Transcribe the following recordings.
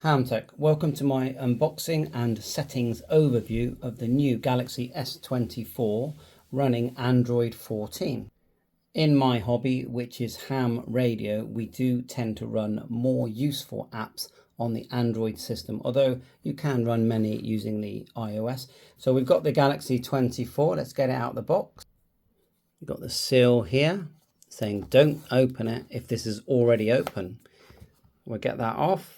Hamtech, welcome to my unboxing and settings overview of the new Galaxy S24 running Android 14. In my hobby, which is ham radio, we do tend to run more useful apps on the Android system, although you can run many using the iOS. So we've got the Galaxy 24, let's get it out of the box. You've got the seal here saying don't open it if this is already open. We'll get that off.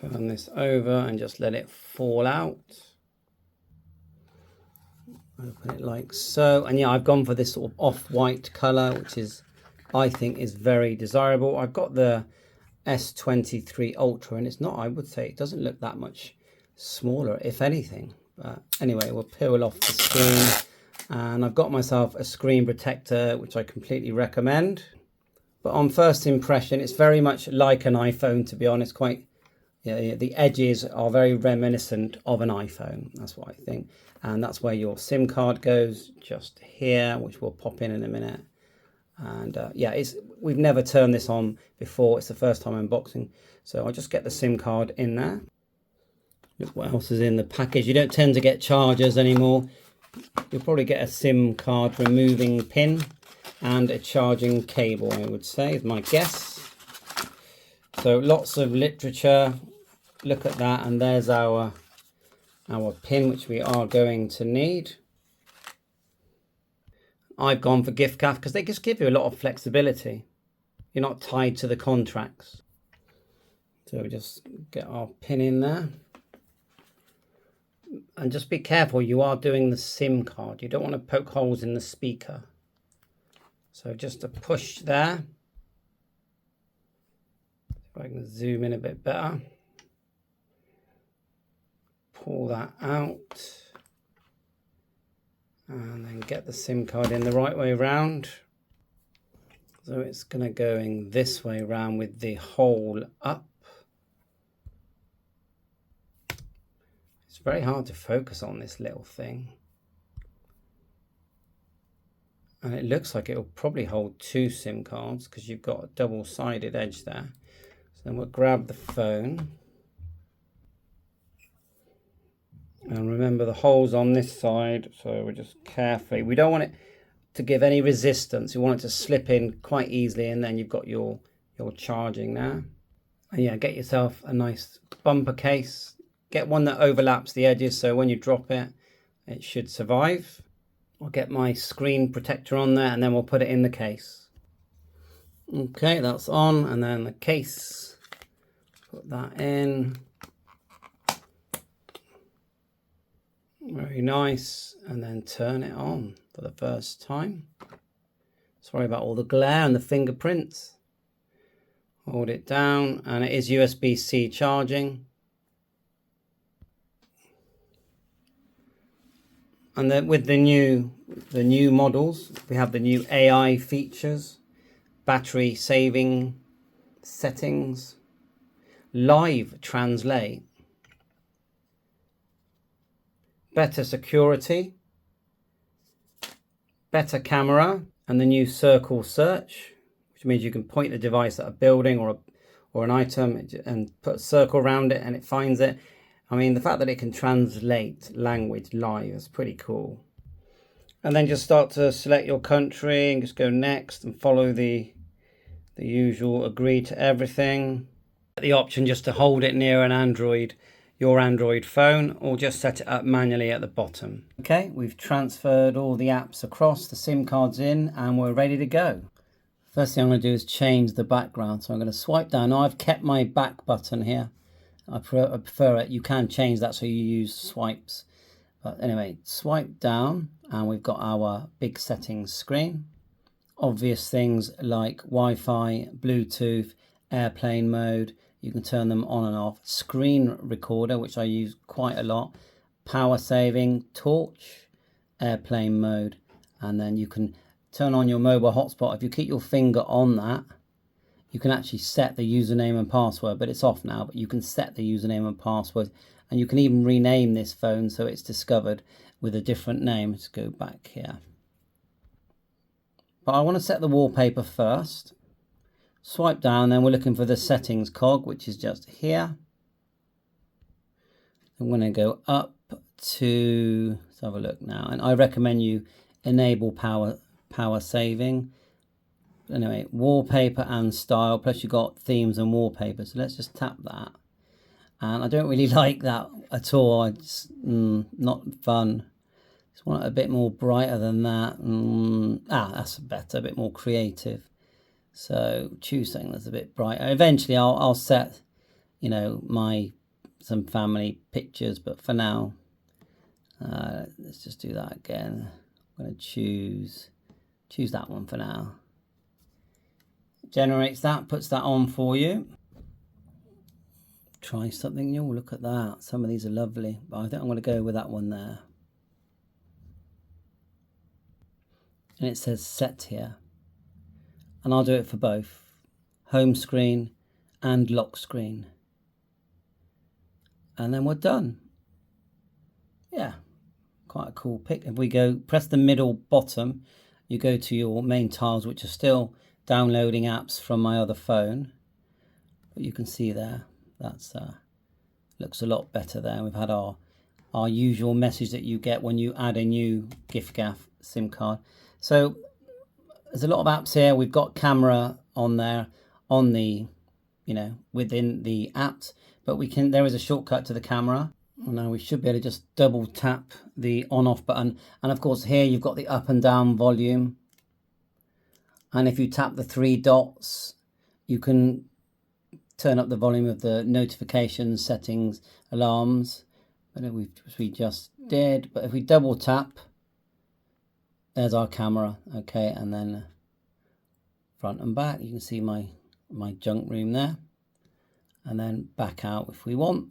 Turn this over and just let it fall out. Open it like so. And yeah, I've gone for this sort of off-white color, which is, I think, is very desirable. I've got the S23 Ultra, and it's not, I would say, it doesn't look that much smaller, if anything. But anyway, we'll peel off the screen. And I've got myself a screen protector, which I completely recommend. But on first impression, it's very much like an iPhone, to be honest, Yeah, the edges are very reminiscent of an iPhone. That's what I think. And that's where your SIM card goes, just here, which we'll pop in a minute. And yeah, we've never turned this on before. It's the first time unboxing. So I'll just get the SIM card in there. Look what else is in the package. You don't tend to get chargers anymore. You'll probably get a SIM card removing pin and a charging cable, I would say, is my guess. So lots of literature. Look at that, and there's our pin, which we are going to need. I've gone for gift card because they just give you a lot of flexibility. You're not tied to the contracts. So we just get our pin in there. And just be careful, you are doing the SIM card. You don't want to poke holes in the speaker. So just a push there. If I can zoom in a bit better. Pull that out. And then get the SIM card in the right way around. So it's going to go in this way around with the hole up. It's very hard to focus on this little thing. And it looks like it will probably hold two SIM cards because you've got a double-sided edge there. So then we'll grab the phone. And remember the holes on this side, so we're just carefully, we don't want it to give any resistance. You want it to slip in quite easily, and then you've got your charging there. And yeah, get yourself a nice bumper case. Get one that overlaps the edges, so when you drop it, it should survive. I'll get my screen protector on there, and then we'll put it in the case. Okay, that's on, and then the case, put that in. Very nice, and then turn it on for the first time. Sorry about all the glare and the fingerprints. Hold it down, and it is USB-C charging. And then with the new models, we have the new AI features, battery saving settings, live translate, better security, better camera, and the new circle search, which means you can point the device at a building or an item and put a circle around it and it finds it. I mean, the fact that it can translate language live is pretty cool. And then just start to select your country and just go next and follow the usual agree to everything. The option just to hold it near your Android phone, or just set it up manually at the bottom. Okay, we've transferred all the apps across, the SIM card's in, and we're ready to go. First thing I'm going to do is change the background. So I'm going to swipe down. Now I've kept my back button here. I prefer it. You can change that so you use swipes. But anyway, swipe down, and we've got our big settings screen. Obvious things like Wi-Fi, Bluetooth, airplane mode. You can turn them on and off. Screen recorder, which I use quite a lot. Power saving, torch, airplane mode. And then you can turn on your mobile hotspot. If you keep your finger on that, you can actually set the username and password, but it's off now. But you can set the username and password. And you can even rename this phone so it's discovered with a different name. Let's go back here. But I want to set the wallpaper first. Swipe down, then we're looking for the settings cog, which is just here. I'm going to go up to, let's have a look now, and I recommend you enable power saving. Anyway, wallpaper and style, plus you've got themes and wallpaper, so let's just tap that. And I don't really like that at all. It's not fun. Just want it a bit more brighter than that. That's better, a bit more creative. So choose something that's a bit brighter. Eventually I'll set, you know, some family pictures, but for now, let's just do that again. I'm going to choose that one for now. Generates that, puts that on for you. Try something new. Look at that. Some of these are lovely, but I think I'm going to go with that one there. And it says set here. And I'll do it for both home screen and lock screen. And then we're done. Yeah, quite a cool pic. If we go, press the middle bottom, you go to your main tiles, which are still downloading apps from my other phone. But you can see there, that's looks a lot better there. We've had our usual message that you get when you add a new giffgaff SIM card. So there's a lot of apps here. We've got camera on there, on the, you know, within the apps, but there is a shortcut to the camera. Now we should be able to just double tap the on off button. And of course here you've got the up and down volume. And if you tap the three dots, you can turn up the volume of the notifications, settings, alarms. But we just did. But if we double tap, there's our camera. Okay, and then front and back. You can see my junk room there. And then back out if we want.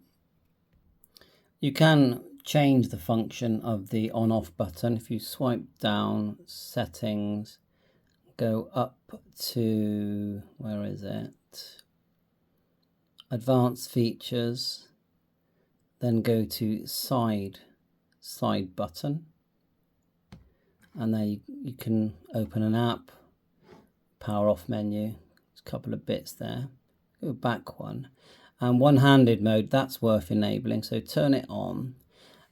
You can change the function of the on-off button. If you swipe down, settings, go up to, where is it? Advanced features, then go to side button. And there you can open an app, power off menu, there's a couple of bits there. Go back one. And one-handed mode, that's worth enabling. So turn it on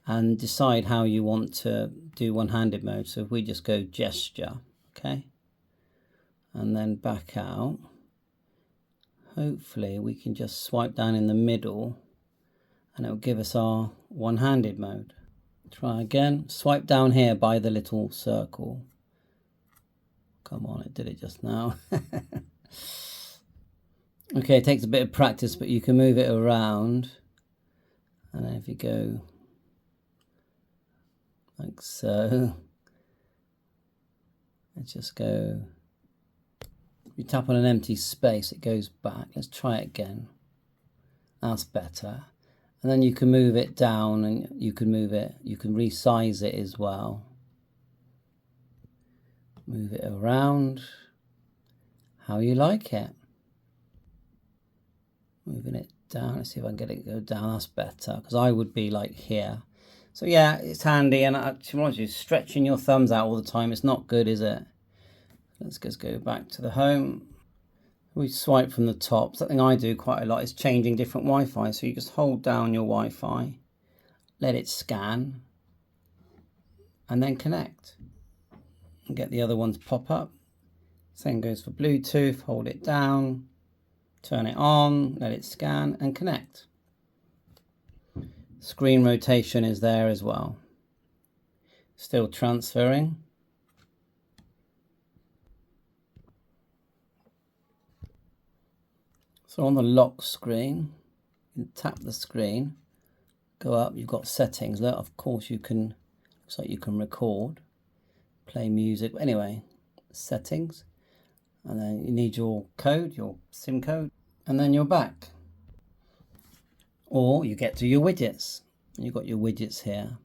and decide how you want to do one-handed mode. So if we just go gesture, okay, and then back out, hopefully we can just swipe down in the middle and it'll give us our one-handed mode. Try again, swipe down here by the little circle. Come on, it did it just now. Okay, it takes a bit of practice, but you can move it around. And then if you go like so, let's just go. If you tap on an empty space, it goes back. Let's try it again. That's better. And then you can move it down and you can move it, you can resize it as well. Move it around how you like it. Moving it down, let's see if I can get it to go down. That's better, because I would be like here. So yeah, it's handy, and to be honest, you stretching your thumbs out all the time, it's not good, is it? Let's just go back to the home. We swipe from the top. Something I do quite a lot is changing different Wi-Fi. So you just hold down your Wi-Fi, let it scan, and then connect. And get the other ones pop up. Same goes for Bluetooth, hold it down, turn it on, let it scan and connect. Screen rotation is there as well. Still transferring. So on the lock screen, you can tap the screen, go up, you've got settings. Look, of course you can, looks like you can record, play music. Anyway, settings. And then you need your code, your SIM code, and then you're back. Or you get to your widgets. You've got your widgets here.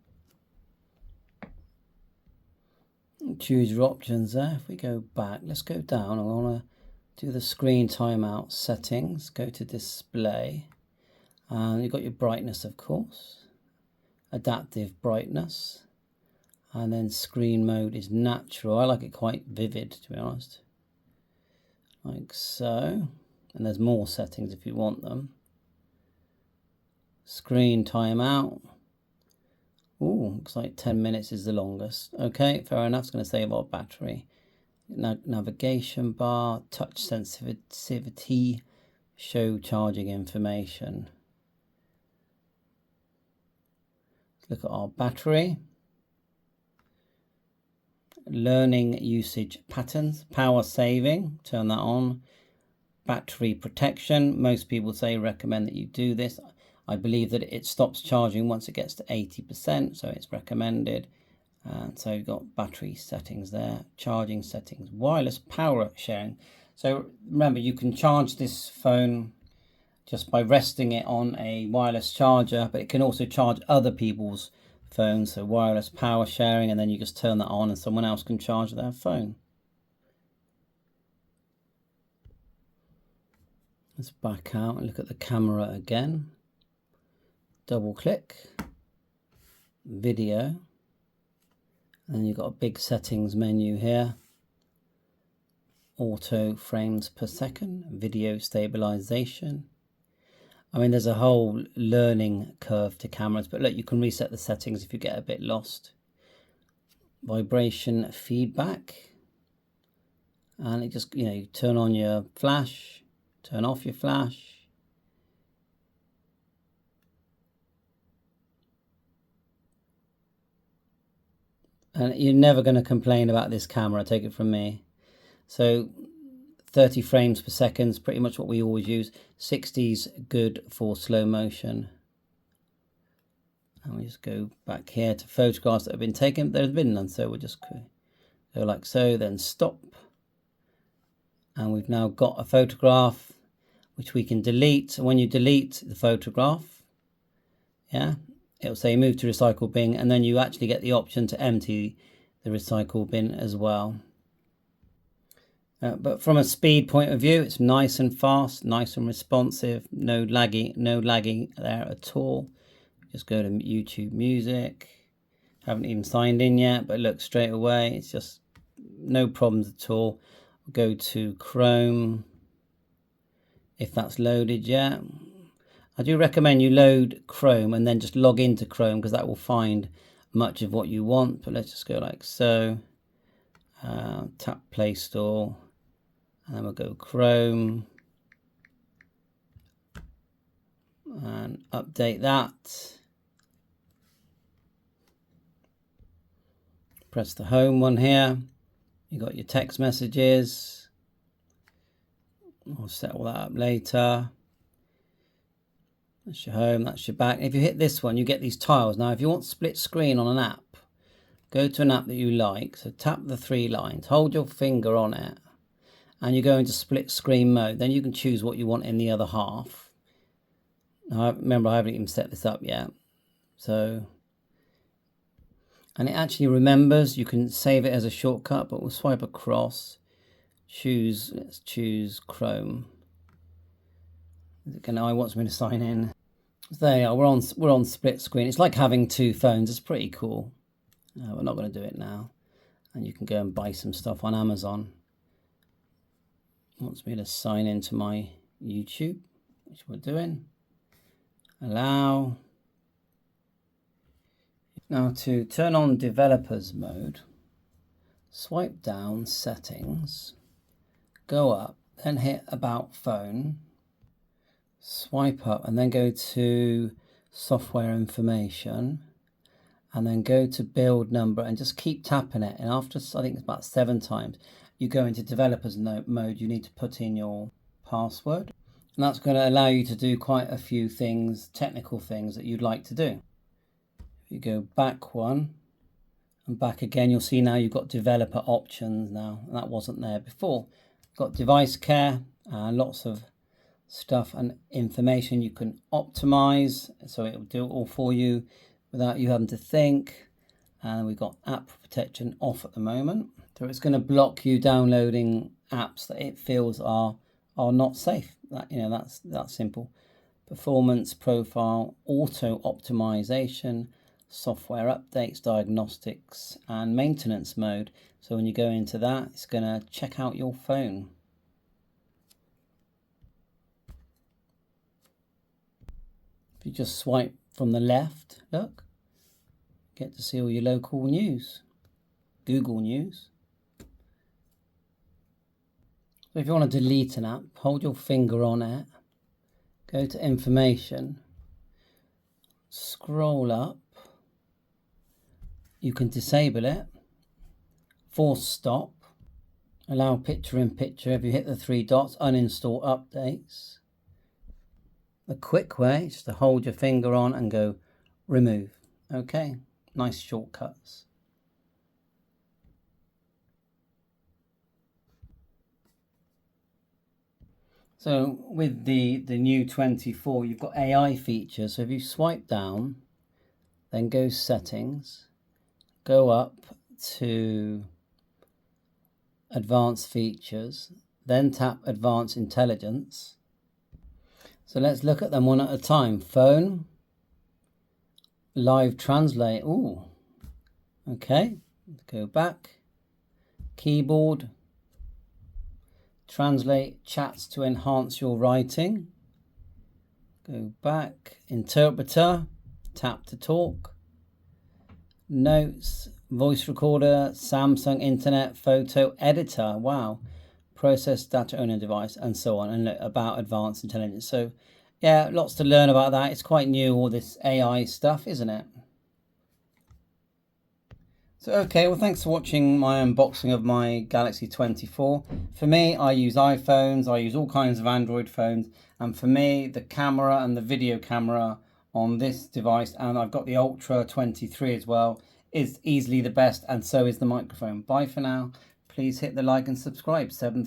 Choose your options there. If we go back, let's go down. I want to do the screen timeout settings. Go to display. And you've got your brightness, of course. Adaptive brightness. And then screen mode is natural. I like it quite vivid, to be honest. like so. And there's more settings if you want them. Screen timeout. Ooh, looks like 10 minutes is the longest. Okay, fair enough. It's going to save our battery. Navigation bar, touch sensitivity, show charging information. Let's look at our battery. Learning usage patterns, power saving, turn that on. Battery protection, most people recommend that you do this. I believe that it stops charging once it gets to 80%, so it's recommended. And so you've got battery settings there, charging settings, wireless power sharing. So remember, you can charge this phone just by resting it on a wireless charger, but it can also charge other people's phones, so wireless power sharing, and then you just turn that on and someone else can charge their phone. Let's back out and look at the camera again. Double click, video, and you've got a big settings menu here. Auto frames per second, video stabilization. I mean, there's a whole learning curve to cameras, but look, you can reset the settings if you get a bit lost. Vibration feedback, and it just, you turn on your flash, turn off your flash. And you're never going to complain about this camera, take it from me. So 30 frames per second is pretty much what we always use. 60's good for slow motion. And we just go back here to photographs that have been taken. There's been none, so we'll just go like so, then stop. And we've now got a photograph which we can delete. And when you delete the photograph, it'll say move to recycle bin, and then you actually get the option to empty the recycle bin as well. But from a speed point of view, it's nice and fast, nice and responsive, no lagging there at all. Just go to YouTube Music. Haven't even signed in yet, but look, straight away, it's just no problems at all. Go to Chrome, if that's loaded yet. I do recommend you load Chrome and then just log into Chrome, because that will find much of what you want. But let's just go like so. Tap Play Store, and then we'll go Chrome and update that. Press the home one here. You got your text messages. I'll set all that up later. That's your home, that's your back. If you hit this one, you get these tiles. Now, if you want split screen on an app, go to an app that you like. So tap the 3 lines, hold your finger on it, and you go into split screen mode. Then you can choose what you want in the other half. Now, remember, I haven't even set this up yet. So, and it actually remembers. You can save it as a shortcut, but we'll swipe across. Let's choose Chrome. Now it wants me to sign in. So there you are, we're on split screen. It's like having 2 phones. It's pretty cool. We're not going to do it now. And you can go and buy some stuff on Amazon. It wants me to sign into my YouTube, which we're doing. Allow. Now to turn on developers mode, swipe down settings, go up, then hit about phone. Swipe up and then go to software information, and then go to build number and just keep tapping it. And after, I think it's about 7 times, you go into developers mode. You need to put in your password, and that's going to allow you to do quite a few things, technical things that you'd like to do. If you go back one and back again, you'll see now you've got developer options now, and that wasn't there before. You've got device care, lots of stuff and information you can optimize, so it will do it all for you without you having to think. And we've got app protection off at the moment, so it's going to block you downloading apps that it feels are not safe. That's simple. Performance profile, auto optimization, software updates, diagnostics, and maintenance mode. So when you go into that, it's going to check out your phone. If you just swipe from the left, look, get to see all your local news, Google News. So if you want to delete an app, hold your finger on it, go to information, scroll up, you can disable it, force stop, allow picture in picture. If you hit the 3 dots, uninstall updates. The quick way is to hold your finger on and go remove. Okay, nice shortcuts. So with the new 24, you've got AI features. So if you swipe down, then go settings, go up to advanced features, then tap advanced intelligence. So let's look at them one at a time. Phone, live translate. Ooh, okay, go back. Keyboard, translate chats to enhance your writing. Go back. Interpreter, tap to talk. Notes, voice recorder, Samsung internet photo editor. Wow. Process data on a device, and so on. And look, about advanced intelligence. So yeah, lots to learn about that. It's quite new, all this AI stuff, isn't it? So okay, well, thanks for watching my unboxing of my Galaxy 24. For me, I use iPhones, I use all kinds of Android phones, and for me, the camera and the video camera on this device, and I've got the Ultra 23 as well, is easily the best, and so is the microphone. Bye for now. Please hit the like and subscribe. 7